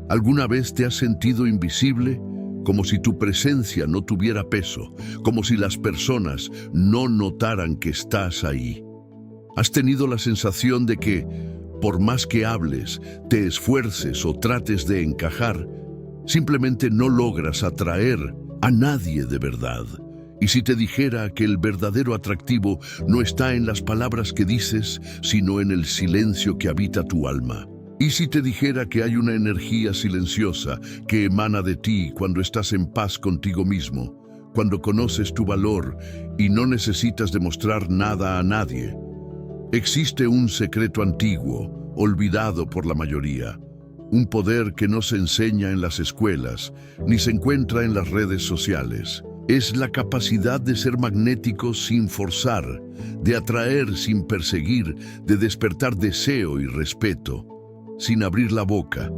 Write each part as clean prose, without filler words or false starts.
¿Alguna vez te has sentido invisible? Como si tu presencia no tuviera peso, como si las personas no notaran que estás ahí. ¿Has tenido la sensación de que, por más que hables, te esfuerces o trates de encajar, simplemente no logras atraer a nadie de verdad? Y si te dijera que el verdadero atractivo no está en las palabras que dices, sino en el silencio que habita tu alma. Y si te dijera que hay una energía silenciosa que emana de ti cuando estás en paz contigo mismo, cuando conoces tu valor y no necesitas demostrar nada a nadie. Existe un secreto antiguo, olvidado por la mayoría, un poder que no se enseña en las escuelas, ni se encuentra en las redes sociales. Es la capacidad de ser magnético sin forzar, de atraer sin perseguir, de despertar deseo y respeto, sin abrir la boca.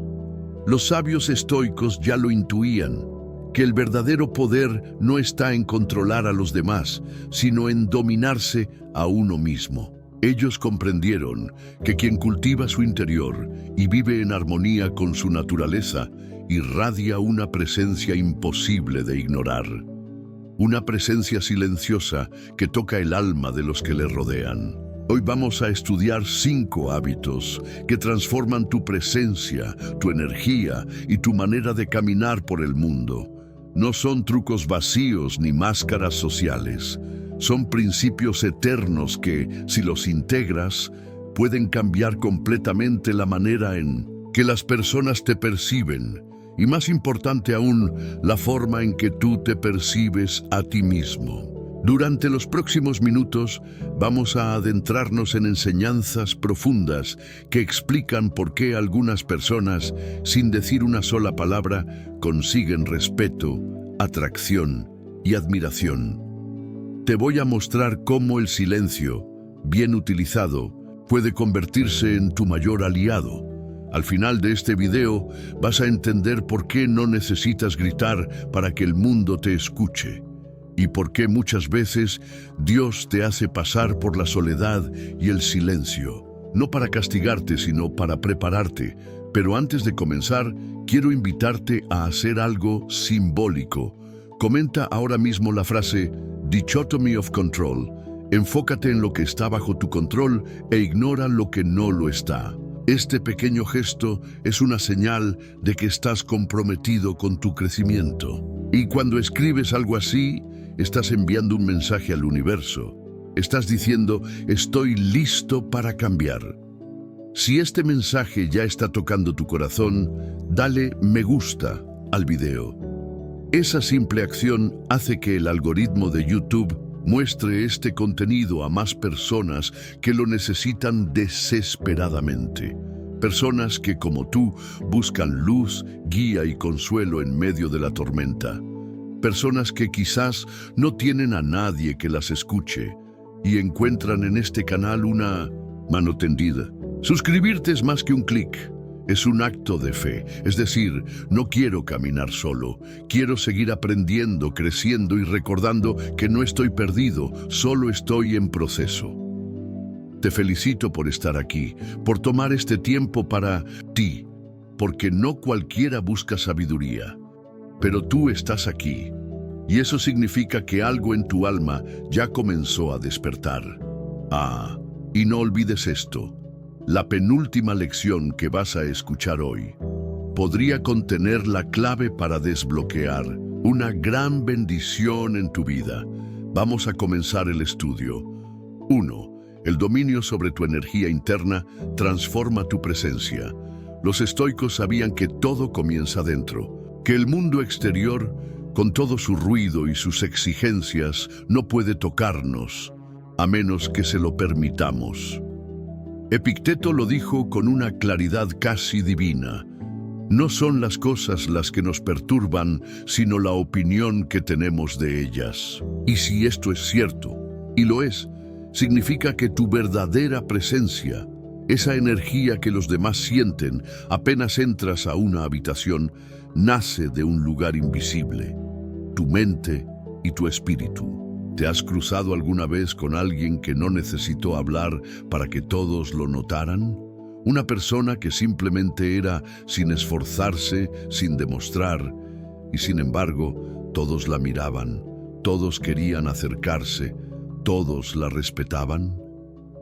Los sabios estoicos ya lo intuían, que el verdadero poder no está en controlar a los demás, sino en dominarse a uno mismo. Ellos comprendieron que quien cultiva su interior y vive en armonía con su naturaleza, irradia una presencia imposible de ignorar. Una presencia silenciosa que toca el alma de los que le rodean. Hoy vamos a estudiar 5 hábitos que transforman tu presencia, tu energía y tu manera de caminar por el mundo. No son trucos vacíos ni máscaras sociales. Son principios eternos que, si los integras, pueden cambiar completamente la manera en que las personas te perciben. Y más importante aún, la forma en que tú te percibes a ti mismo. Durante los próximos minutos vamos a adentrarnos en enseñanzas profundas que explican por qué algunas personas, sin decir una sola palabra, consiguen respeto, atracción y admiración. Te voy a mostrar cómo el silencio, bien utilizado, puede convertirse en tu mayor aliado. Al final de este video vas a entender por qué no necesitas gritar para que el mundo te escuche y por qué muchas veces Dios te hace pasar por la soledad y el silencio, no para castigarte sino para prepararte. Pero antes de comenzar, quiero invitarte a hacer algo simbólico. Comenta ahora mismo la frase Dichotomy of Control. Enfócate en lo que está bajo tu control e ignora lo que no lo está. Este pequeño gesto es una señal de que estás comprometido con tu crecimiento. Y cuando escribes algo así, estás enviando un mensaje al universo. Estás diciendo, estoy listo para cambiar. Si este mensaje ya está tocando tu corazón, dale me gusta al video. Esa simple acción hace que el algoritmo de YouTube muestre este contenido a más personas que lo necesitan desesperadamente. Personas que, como tú, buscan luz, guía y consuelo en medio de la tormenta. Personas que quizás no tienen a nadie que las escuche y encuentran en este canal una mano tendida. Suscribirte es más que un clic. Es un acto de fe, es decir, no quiero caminar solo, quiero seguir aprendiendo, creciendo y recordando que no estoy perdido, solo estoy en proceso. Te felicito por estar aquí, por tomar este tiempo para ti, porque no cualquiera busca sabiduría, pero tú estás aquí, y eso significa que algo en tu alma ya comenzó a despertar. Y no olvides esto. La penúltima lección que vas a escuchar hoy podría contener la clave para desbloquear una gran bendición en tu vida. Vamos a comenzar el estudio. 1. El dominio sobre tu energía interna transforma tu presencia. Los estoicos sabían que todo comienza dentro, que el mundo exterior, con todo su ruido y sus exigencias, no puede tocarnos, a menos que se lo permitamos. Epicteto lo dijo con una claridad casi divina. No son las cosas las que nos perturban, sino la opinión que tenemos de ellas. Y si esto es cierto, y lo es, significa que tu verdadera presencia, esa energía que los demás sienten apenas entras a una habitación, nace de un lugar invisible, tu mente y tu espíritu. ¿Te has cruzado alguna vez con alguien que no necesitó hablar para que todos lo notaran? Una persona que simplemente era sin esforzarse, sin demostrar, y sin embargo, todos la miraban, todos querían acercarse, todos la respetaban.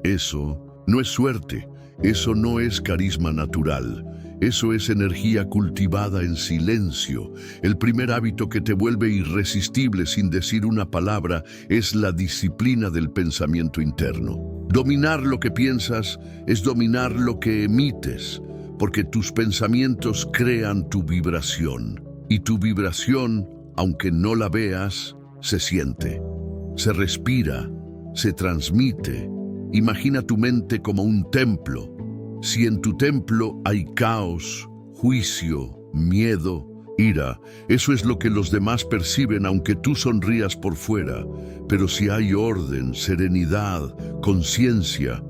Eso no es suerte, eso no es carisma natural, eso es energía cultivada en silencio. El primer hábito que te vuelve irresistible sin decir una palabra es la disciplina del pensamiento interno. Dominar lo que piensas es dominar lo que emites, porque tus pensamientos crean tu vibración. Y tu vibración, aunque no la veas, se siente, se respira, se transmite. Imagina tu mente como un templo. Si en tu templo hay caos, juicio, miedo, ira, eso es lo que los demás perciben aunque tú sonrías por fuera. Pero si hay orden, serenidad, conciencia,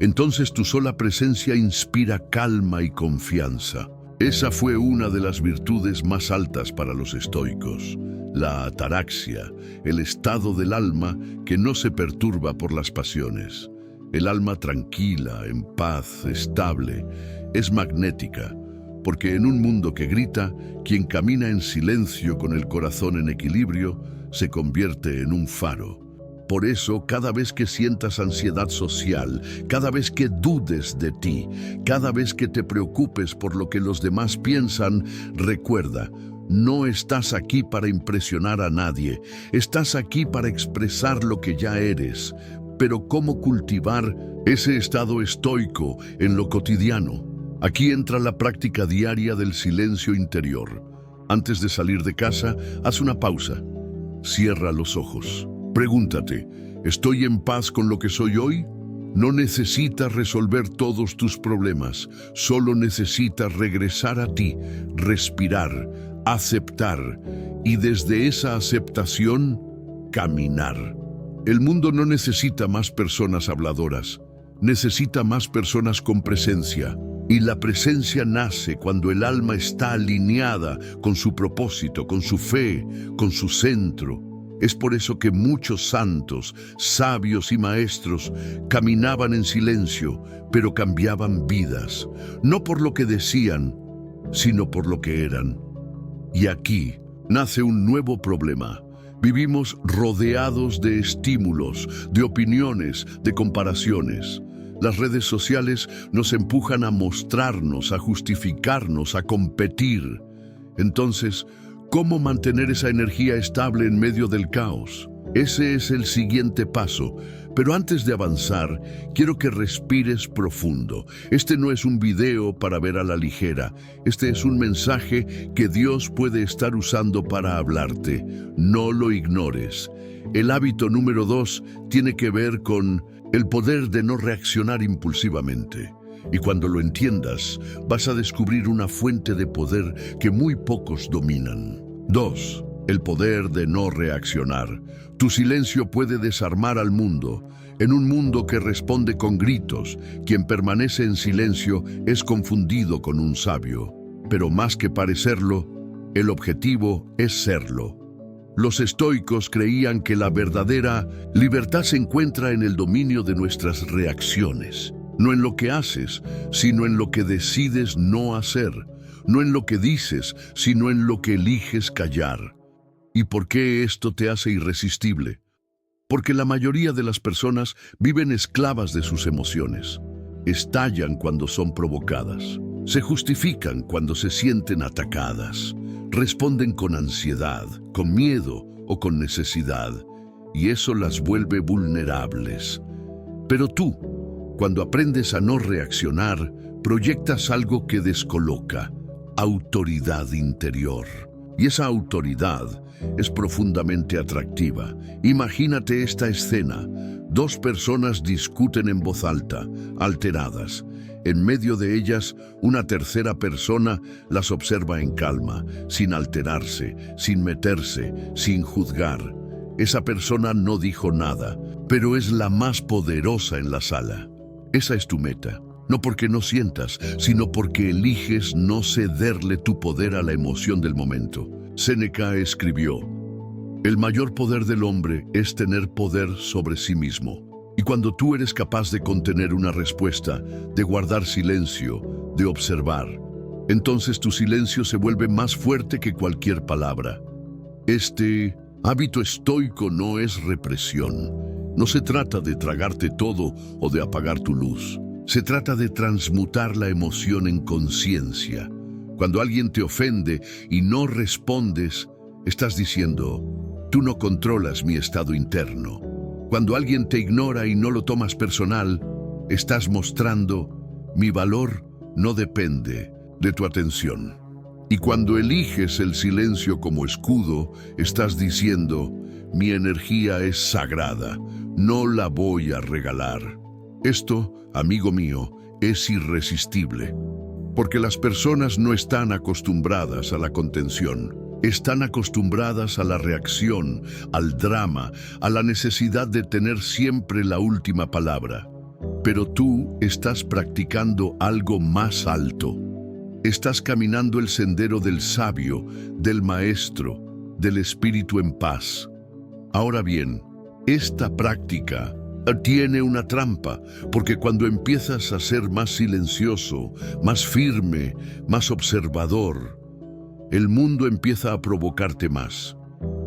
entonces tu sola presencia inspira calma y confianza. Esa fue una de las virtudes más altas para los estoicos, la ataraxia, el estado del alma que no se perturba por las pasiones. El alma tranquila, en paz, estable, es magnética, porque en un mundo que grita, quien camina en silencio con el corazón en equilibrio, se convierte en un faro. Por eso, cada vez que sientas ansiedad social, cada vez que dudes de ti, cada vez que te preocupes por lo que los demás piensan, recuerda, no estás aquí para impresionar a nadie, estás aquí para expresar lo que ya eres. Pero ¿cómo cultivar ese estado estoico en lo cotidiano? Aquí entra la práctica diaria del silencio interior. Antes de salir de casa, haz una pausa. Cierra los ojos. Pregúntate, ¿estoy en paz con lo que soy hoy? No necesitas resolver todos tus problemas, solo necesitas regresar a ti, respirar, aceptar y desde esa aceptación, caminar. El mundo no necesita más personas habladoras, necesita más personas con presencia. Y la presencia nace cuando el alma está alineada con su propósito, con su fe, con su centro. Es por eso que muchos santos, sabios y maestros caminaban en silencio, pero cambiaban vidas, no por lo que decían, sino por lo que eran. Y aquí nace un nuevo problema. Vivimos rodeados de estímulos, de opiniones, de comparaciones. Las redes sociales nos empujan a mostrarnos, a justificarnos, a competir. Entonces, ¿cómo mantener esa energía estable en medio del caos? Ese es el siguiente paso. Pero antes de avanzar, quiero que respires profundo. Este no es un video para ver a la ligera. Este es un mensaje que Dios puede estar usando para hablarte. No lo ignores. El hábito número 2 tiene que ver con el poder de no reaccionar impulsivamente. Y cuando lo entiendas, vas a descubrir una fuente de poder que muy pocos dominan. 2. El poder de no reaccionar. Tu silencio puede desarmar al mundo. En un mundo que responde con gritos, quien permanece en silencio es confundido con un sabio. Pero más que parecerlo, el objetivo es serlo. Los estoicos creían que la verdadera libertad se encuentra en el dominio de nuestras reacciones. No en lo que haces, sino en lo que decides no hacer. No en lo que dices, sino en lo que eliges callar. ¿Y por qué esto te hace irresistible? Porque la mayoría de las personas viven esclavas de sus emociones. Estallan cuando son provocadas. Se justifican cuando se sienten atacadas. Responden con ansiedad, con miedo o con necesidad. Y eso las vuelve vulnerables. Pero tú, cuando aprendes a no reaccionar, proyectas algo que descoloca, autoridad interior. Y esa autoridad es profundamente atractiva. Imagínate esta escena. 2 personas discuten en voz alta, alteradas. En medio de ellas, una tercera persona las observa en calma, sin alterarse, sin meterse, sin juzgar. Esa persona no dijo nada, pero es la más poderosa en la sala. Esa es tu meta. No porque no sientas, sino porque eliges no cederle tu poder a la emoción del momento. Séneca escribió: el mayor poder del hombre es tener poder sobre sí mismo. Y cuando tú eres capaz de contener una respuesta, de guardar silencio, de observar, entonces tu silencio se vuelve más fuerte que cualquier palabra. Este hábito estoico no es represión. No se trata de tragarte todo o de apagar tu luz. Se trata de transmutar la emoción en conciencia. Cuando alguien te ofende y no respondes, estás diciendo, tú no controlas mi estado interno. Cuando alguien te ignora y no lo tomas personal, estás mostrando, mi valor no depende de tu atención. Y cuando eliges el silencio como escudo, estás diciendo, mi energía es sagrada, no la voy a regalar. Esto, amigo mío, es irresistible, porque las personas no están acostumbradas a la contención. Están acostumbradas a la reacción, al drama, a la necesidad de tener siempre la última palabra. Pero tú estás practicando algo más alto. Estás caminando el sendero del sabio, del maestro, del espíritu en paz. Ahora bien, esta práctica tiene una trampa, porque cuando empiezas a ser más silencioso, más firme, más observador, el mundo empieza a provocarte más.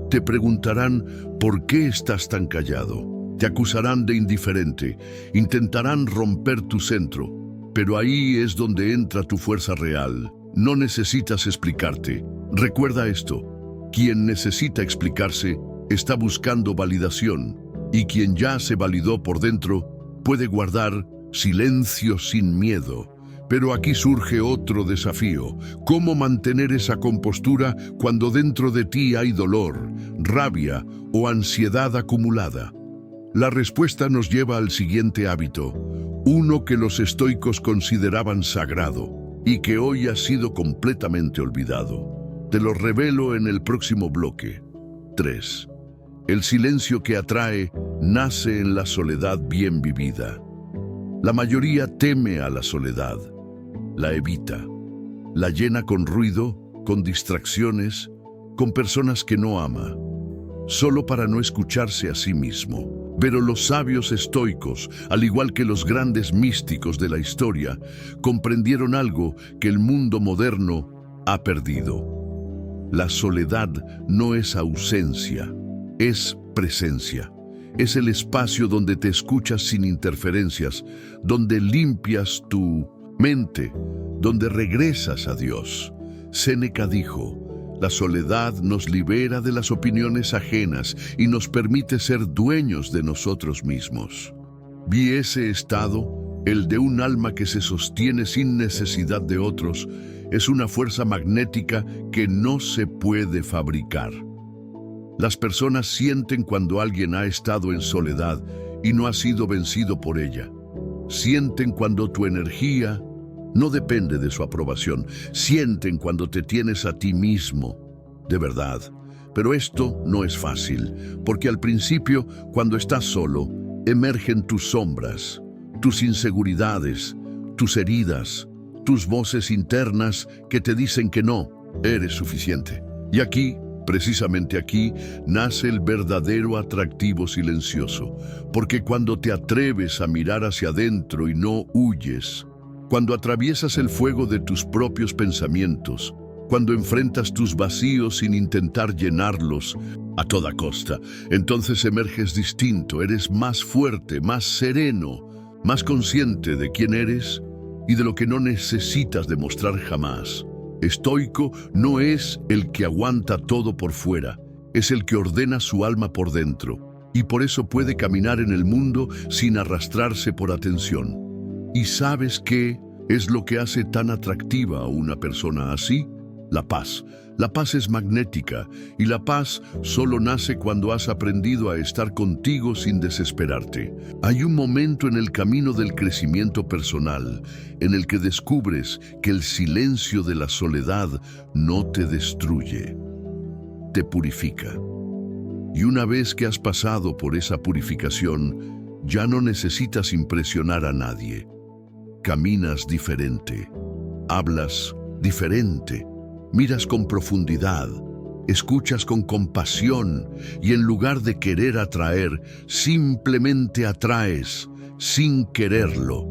Te preguntarán, ¿por qué estás tan callado? Te acusarán de indiferente, intentarán romper tu centro, pero ahí es donde entra tu fuerza real. No necesitas explicarte. Recuerda esto, quien necesita explicarse está buscando validación, y quien ya se validó por dentro puede guardar silencio sin miedo. Pero aquí surge otro desafío: ¿cómo mantener esa compostura cuando dentro de ti hay dolor, rabia o ansiedad acumulada? La respuesta nos lleva al siguiente hábito, uno que los estoicos consideraban sagrado y que hoy ha sido completamente olvidado. Te lo revelo en el próximo bloque. 3. El silencio que atrae nace en la soledad bien vivida. La mayoría teme a la soledad. La evita, la llena con ruido, con distracciones, con personas que no ama, solo para no escucharse a sí mismo. Pero los sabios estoicos, al igual que los grandes místicos de la historia, comprendieron algo que el mundo moderno ha perdido. La soledad no es ausencia, es presencia. Es el espacio donde te escuchas sin interferencias, donde limpias tu mente, donde regresas a Dios. Séneca dijo, la soledad nos libera de las opiniones ajenas y nos permite ser dueños de nosotros mismos. Vi ese estado, el de un alma que se sostiene sin necesidad de otros, es una fuerza magnética que no se puede fabricar. Las personas sienten cuando alguien ha estado en soledad y no ha sido vencido por ella. Sienten cuando tu energía no depende de su aprobación. Sienten cuando te tienes a ti mismo, de verdad. Pero esto no es fácil, porque al principio, cuando estás solo, emergen tus sombras, tus inseguridades, tus heridas, tus voces internas que te dicen que no eres suficiente. Y aquí, precisamente aquí, nace el verdadero atractivo silencioso, porque cuando te atreves a mirar hacia adentro y no huyes, cuando atraviesas el fuego de tus propios pensamientos, cuando enfrentas tus vacíos sin intentar llenarlos a toda costa, entonces emerges distinto, eres más fuerte, más sereno, más consciente de quién eres y de lo que no necesitas demostrar jamás. Estoico no es el que aguanta todo por fuera, es el que ordena su alma por dentro, y por eso puede caminar en el mundo sin arrastrarse por atención. ¿Y sabes qué es lo que hace tan atractiva a una persona así? La paz. La paz es magnética, y la paz solo nace cuando has aprendido a estar contigo sin desesperarte. Hay un momento en el camino del crecimiento personal en el que descubres que el silencio de la soledad no te destruye, te purifica. Y una vez que has pasado por esa purificación, ya no necesitas impresionar a nadie. Caminas diferente, hablas diferente, miras con profundidad, escuchas con compasión y en lugar de querer atraer, simplemente atraes sin quererlo,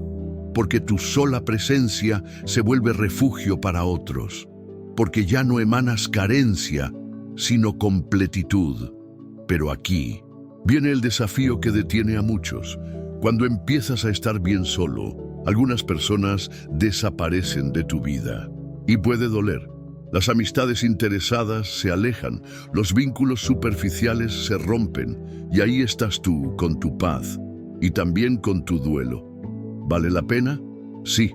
porque tu sola presencia se vuelve refugio para otros, porque ya no emanas carencia, sino completitud. Pero aquí viene el desafío que detiene a muchos. Cuando empiezas a estar bien solo, algunas personas desaparecen de tu vida. Y puede doler. Las amistades interesadas se alejan, los vínculos superficiales se rompen, y ahí estás tú con tu paz y también con tu duelo. ¿Vale la pena? Sí,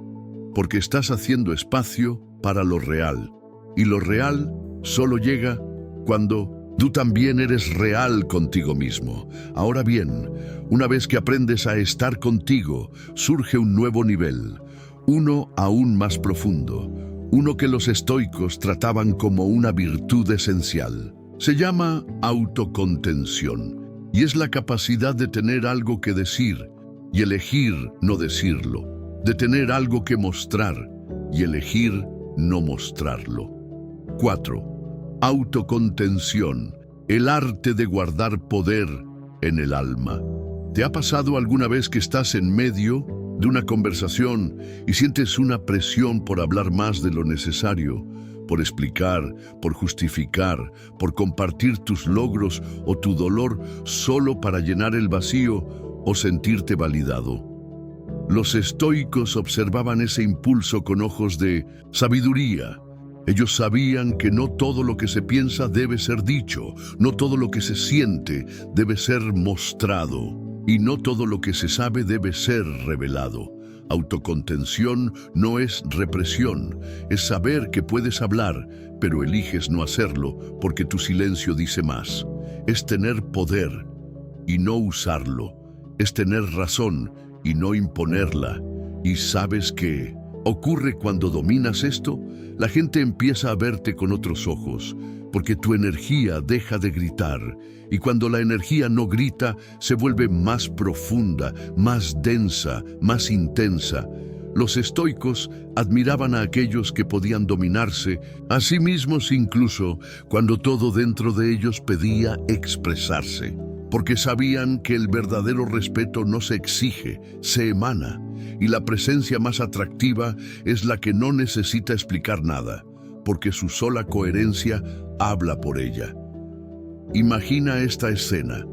porque estás haciendo espacio para lo real. Y lo real solo llega cuando tú también eres real contigo mismo. Ahora bien, una vez que aprendes a estar contigo, surge un nuevo nivel, uno aún más profundo, uno que los estoicos trataban como una virtud esencial. Se llama autocontención, y es la capacidad de tener algo que decir y elegir no decirlo, de tener algo que mostrar y elegir no mostrarlo. 4. Autocontención, el arte de guardar poder en el alma. ¿Te ha pasado alguna vez que estás en medio de una conversación y sientes una presión por hablar más de lo necesario, por explicar, por justificar, por compartir tus logros o tu dolor solo para llenar el vacío o sentirte validado? Los estoicos observaban ese impulso con ojos de sabiduría. Ellos sabían que no todo lo que se piensa debe ser dicho, no todo lo que se siente debe ser mostrado, y no todo lo que se sabe debe ser revelado. Autocontención no es represión, es saber que puedes hablar, pero eliges no hacerlo porque tu silencio dice más. Es tener poder y no usarlo, es tener razón y no imponerla. ¿Y sabes qué ocurre cuando dominas esto? La gente empieza a verte con otros ojos, porque tu energía deja de gritar, y cuando la energía no grita, se vuelve más profunda, más densa, más intensa. Los estoicos admiraban a aquellos que podían dominarse a sí mismos incluso cuando todo dentro de ellos pedía expresarse, porque sabían que el verdadero respeto no se exige, se emana, y la presencia más atractiva es la que no necesita explicar nada, porque su sola coherencia habla por ella. Imagina esta escena.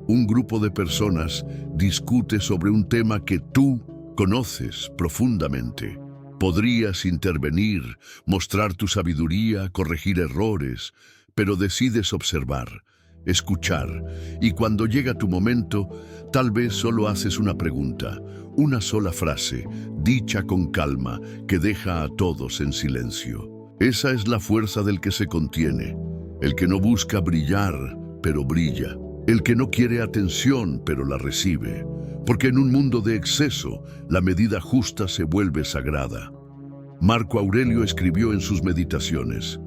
Un grupo de personas discute sobre un tema que tú conoces profundamente. Podrías intervenir, mostrar tu sabiduría, corregir errores, pero decides observar, escuchar, y cuando llega tu momento, tal vez solo haces una pregunta, una sola frase, dicha con calma, que deja a todos en silencio. Esa es la fuerza del que se contiene, el que no busca brillar, pero brilla, el que no quiere atención, pero la recibe, porque en un mundo de exceso, la medida justa se vuelve sagrada. Marco Aurelio escribió en sus meditaciones: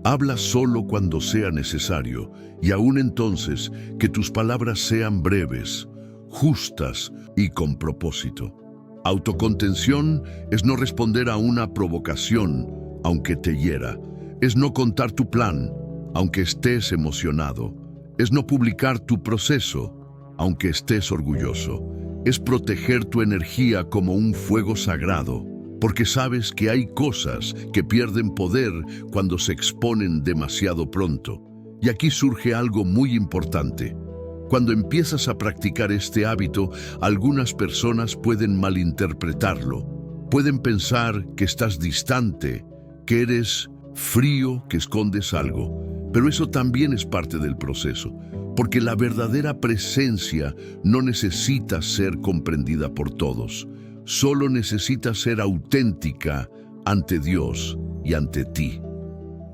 habla solo cuando sea necesario, y aún entonces que tus palabras sean breves, justas y con propósito. Autocontención es no responder a una provocación, aunque te hiera. Es no contar tu plan, aunque estés emocionado. Es no publicar tu proceso, aunque estés orgulloso. Es proteger tu energía como un fuego sagrado, porque sabes que hay cosas que pierden poder cuando se exponen demasiado pronto. Y aquí surge algo muy importante. Cuando empiezas a practicar este hábito, algunas personas pueden malinterpretarlo. Pueden pensar que estás distante, que eres frío, que escondes algo. Pero eso también es parte del proceso, porque la verdadera presencia no necesita ser comprendida por todos. Solo necesita ser auténtica ante Dios y ante ti.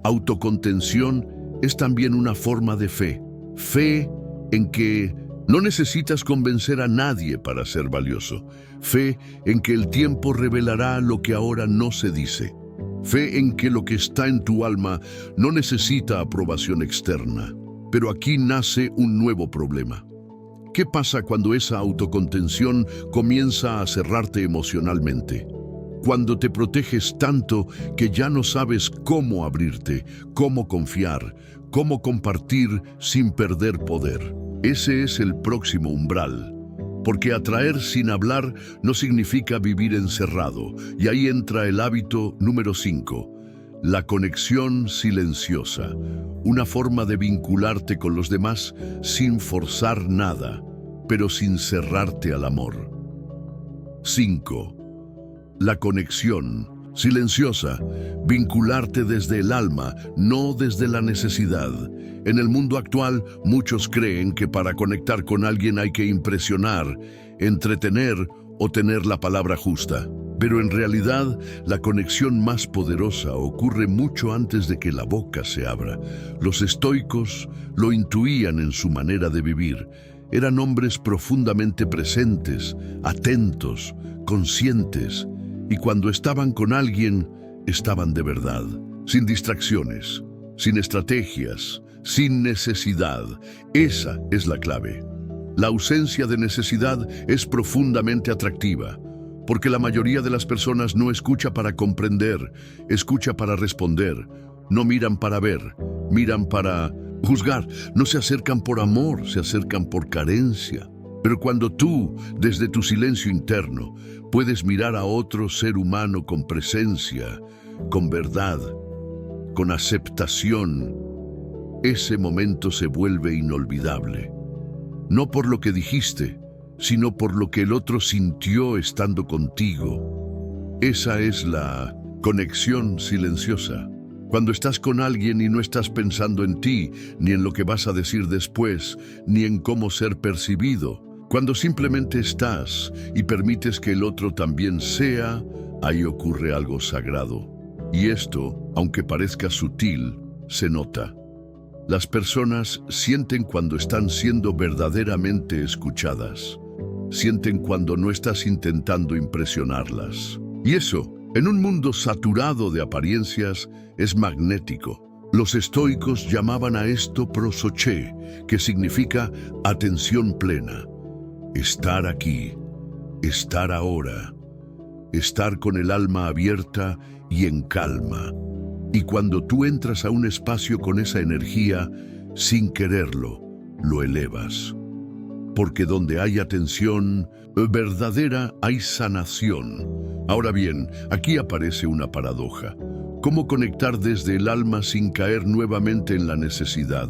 Autocontención es también una forma de fe. Fe en que no necesitas convencer a nadie para ser valioso. Fe en que el tiempo revelará lo que ahora no se dice. Fe en que lo que está en tu alma no necesita aprobación externa. Pero aquí nace un nuevo problema. ¿Qué pasa cuando esa autocontención comienza a cerrarte emocionalmente? cuando te proteges tanto que ya no sabes cómo abrirte, cómo confiar, cómo compartir sin perder poder. Ese es el próximo umbral. Porque atraer sin hablar no significa vivir encerrado. Y ahí entra el hábito número 5, la conexión silenciosa. Una forma de vincularte con los demás sin forzar nada, pero sin cerrarte al amor. 5. La conexión silenciosa, vincularte desde el alma, no desde la necesidad. En el mundo actual, muchos creen que para conectar con alguien hay que impresionar, entretener o tener la palabra justa. Pero en realidad, la conexión más poderosa ocurre mucho antes de que la boca se abra. Los estoicos lo intuían en su manera de vivir. Eran hombres profundamente presentes, atentos, conscientes, y cuando estaban con alguien, estaban de verdad, sin distracciones, sin estrategias, sin necesidad. Esa es la clave. La ausencia de necesidad es profundamente atractiva, porque la mayoría de las personas no escucha para comprender, escucha para responder. No miran para ver, miran para juzgar. No se acercan por amor, se acercan por carencia. Pero cuando tú, desde tu silencio interno, puedes mirar a otro ser humano con presencia, con verdad, con aceptación, ese momento se vuelve inolvidable. No por lo que dijiste, sino por lo que el otro sintió estando contigo. Esa es la conexión silenciosa. Cuando estás con alguien y no estás pensando en ti, ni en lo que vas a decir después, ni en cómo ser percibido. Cuando simplemente estás y permites que el otro también sea, ahí ocurre algo sagrado. Y esto, aunque parezca sutil, se nota. Las personas sienten cuando están siendo verdaderamente escuchadas. Sienten cuando no estás intentando impresionarlas. Y eso, en un mundo saturado de apariencias, es magnético. Los estoicos llamaban a esto prosoché, que significa atención plena. Estar aquí, estar ahora, estar con el alma abierta y en calma. Y cuando tú entras a un espacio con esa energía, sin quererlo, lo elevas. Porque donde hay atención verdadera, hay sanación. Ahora bien, aquí aparece una paradoja. ¿Cómo conectar desde el alma sin caer nuevamente en la necesidad?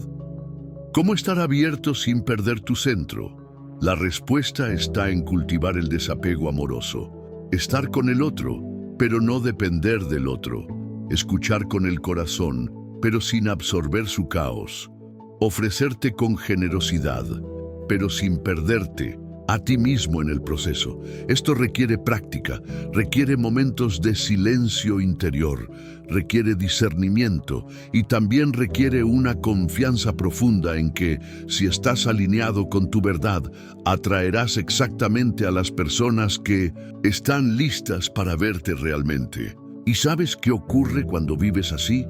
¿Cómo estar abierto sin perder tu centro? La respuesta está en cultivar el desapego amoroso. Estar con el otro, pero no depender del otro. Escuchar con el corazón, pero sin absorber su caos. Ofrecerte con generosidad, pero sin perderte a ti mismo en el proceso. Esto requiere práctica, requiere momentos de silencio interior, requiere discernimiento y también requiere una confianza profunda en que, si estás alineado con tu verdad, atraerás exactamente a las personas que están listas para verte realmente. ¿Y sabes qué ocurre cuando vives así?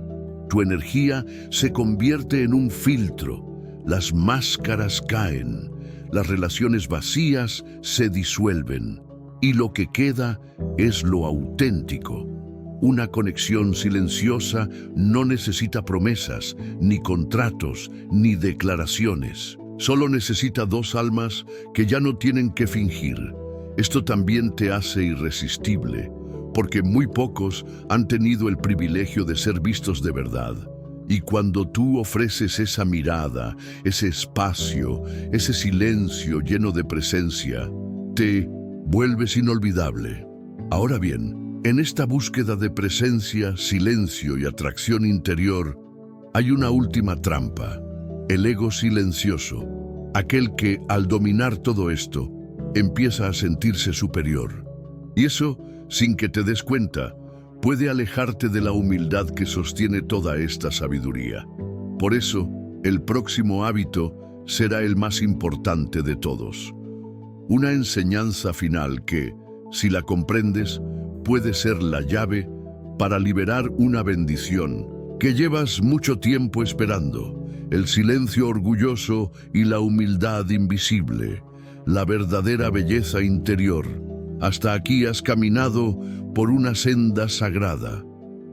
Tu energía se convierte en un filtro, las máscaras caen, las relaciones vacías se disuelven y lo que queda es lo auténtico. Una conexión silenciosa no necesita promesas, ni contratos, ni declaraciones. Solo necesita dos almas que ya no tienen que fingir. Esto también te hace irresistible, porque muy pocos han tenido el privilegio de ser vistos de verdad. Y cuando tú ofreces esa mirada, ese espacio, ese silencio lleno de presencia, te vuelves inolvidable. Ahora bien, en esta búsqueda de presencia, silencio y atracción interior, hay una última trampa, el ego silencioso, aquel que, al dominar todo esto, empieza a sentirse superior. Y eso, sin que te des cuenta, puede alejarte de la humildad que sostiene toda esta sabiduría. Por eso, el próximo hábito será el más importante de todos. Una enseñanza final que, si la comprendes, puede ser la llave para liberar una bendición que llevas mucho tiempo esperando, el silencio orgulloso y la humildad invisible, la verdadera belleza interior. Hasta aquí has caminado por una senda sagrada.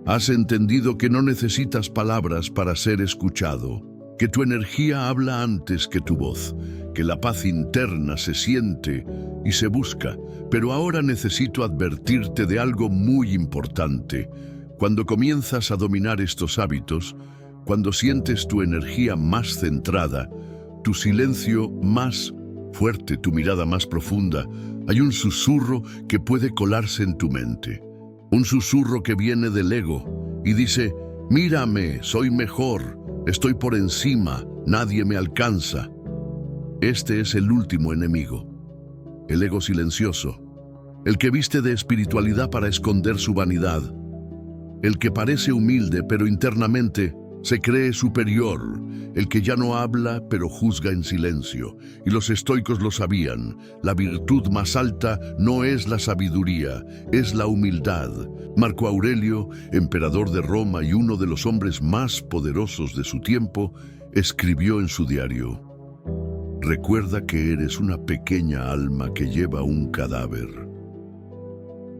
Has entendido que no necesitas palabras para ser escuchado, que tu energía habla antes que tu voz, que la paz interna se siente y se busca. Pero ahora necesito advertirte de algo muy importante. Cuando comienzas a dominar estos hábitos, cuando sientes tu energía más centrada, tu silencio más fuerte, tu mirada más profunda, hay un susurro que puede colarse en tu mente. Un susurro que viene del ego y dice: mírame, soy mejor, estoy por encima, nadie me alcanza. Este es el último enemigo, el ego silencioso, el que viste de espiritualidad para esconder su vanidad, el que parece humilde pero internamente se cree superior, el que ya no habla pero juzga en silencio. Y los estoicos lo sabían: la virtud más alta no es la sabiduría, es la humildad. Marco Aurelio, emperador de Roma y uno de los hombres más poderosos de su tiempo, escribió en su diario: recuerda que eres una pequeña alma que lleva un cadáver.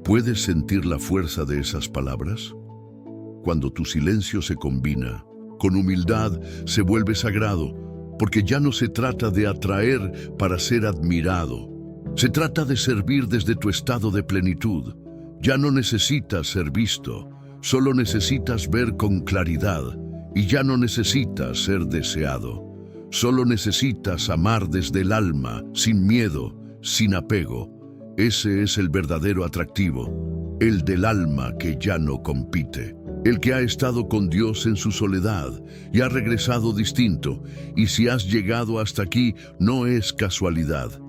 ¿Puedes sentir la fuerza de esas palabras? Cuando tu silencio se combina con humildad, se vuelve sagrado, porque ya no se trata de atraer para ser admirado. Se trata de servir desde tu estado de plenitud. Ya no necesitas ser visto, solo necesitas ver con claridad. Y ya no necesitas ser deseado, solo necesitas amar desde el alma, sin miedo, sin apego. Ese es el verdadero atractivo, el del alma que ya no compite. El que ha estado con Dios en su soledad y ha regresado distinto. Y si has llegado hasta aquí, no es casualidad.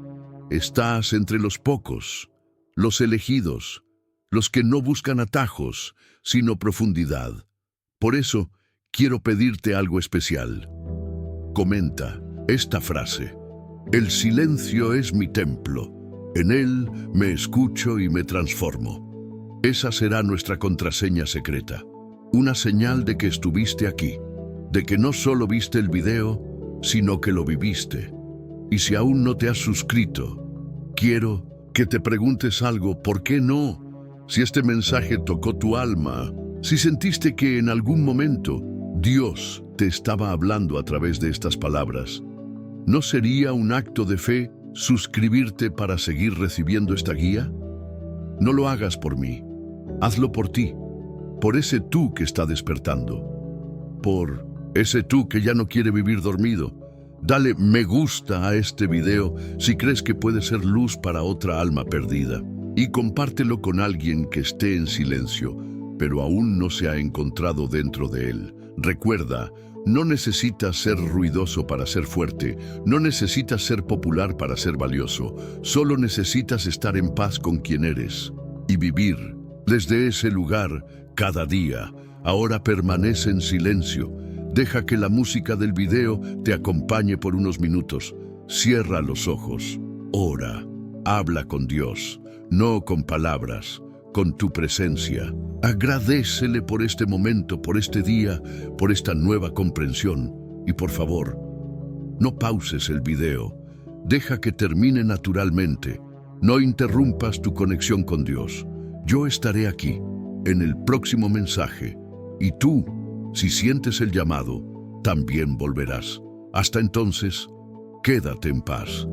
Estás entre los pocos, los elegidos, los que no buscan atajos, sino profundidad. Por eso, quiero pedirte algo especial. Comenta esta frase: el silencio es mi templo. En él me escucho y me transformo. Esa será nuestra contraseña secreta. Una señal de que estuviste aquí, de que no solo viste el video, sino que lo viviste. Y si aún no te has suscrito, quiero que te preguntes algo: ¿por qué no? Si este mensaje tocó tu alma, si sentiste que en algún momento Dios te estaba hablando a través de estas palabras, ¿no sería un acto de fe suscribirte para seguir recibiendo esta guía? No lo hagas por mí, hazlo por ti. Por ese tú que está despertando, por ese tú que ya no quiere vivir dormido. Dale me gusta a este video si crees que puede ser luz para otra alma perdida, y compártelo con alguien que esté en silencio, pero aún no se ha encontrado dentro de él. Recuerda, no necesitas ser ruidoso para ser fuerte, no necesitas ser popular para ser valioso, solo necesitas estar en paz con quien eres y vivir desde ese lugar cada día. Ahora permanece en silencio. Deja que la música del video te acompañe por unos minutos. Cierra los ojos. Ora. Habla con Dios. No con palabras, con tu presencia. Agradécele por este momento, por este día, por esta nueva comprensión. Y por favor, no pauses el video. Deja que termine naturalmente. No interrumpas tu conexión con Dios. Yo estaré aquí en el próximo mensaje, y tú, si sientes el llamado, también volverás. Hasta entonces, quédate en paz.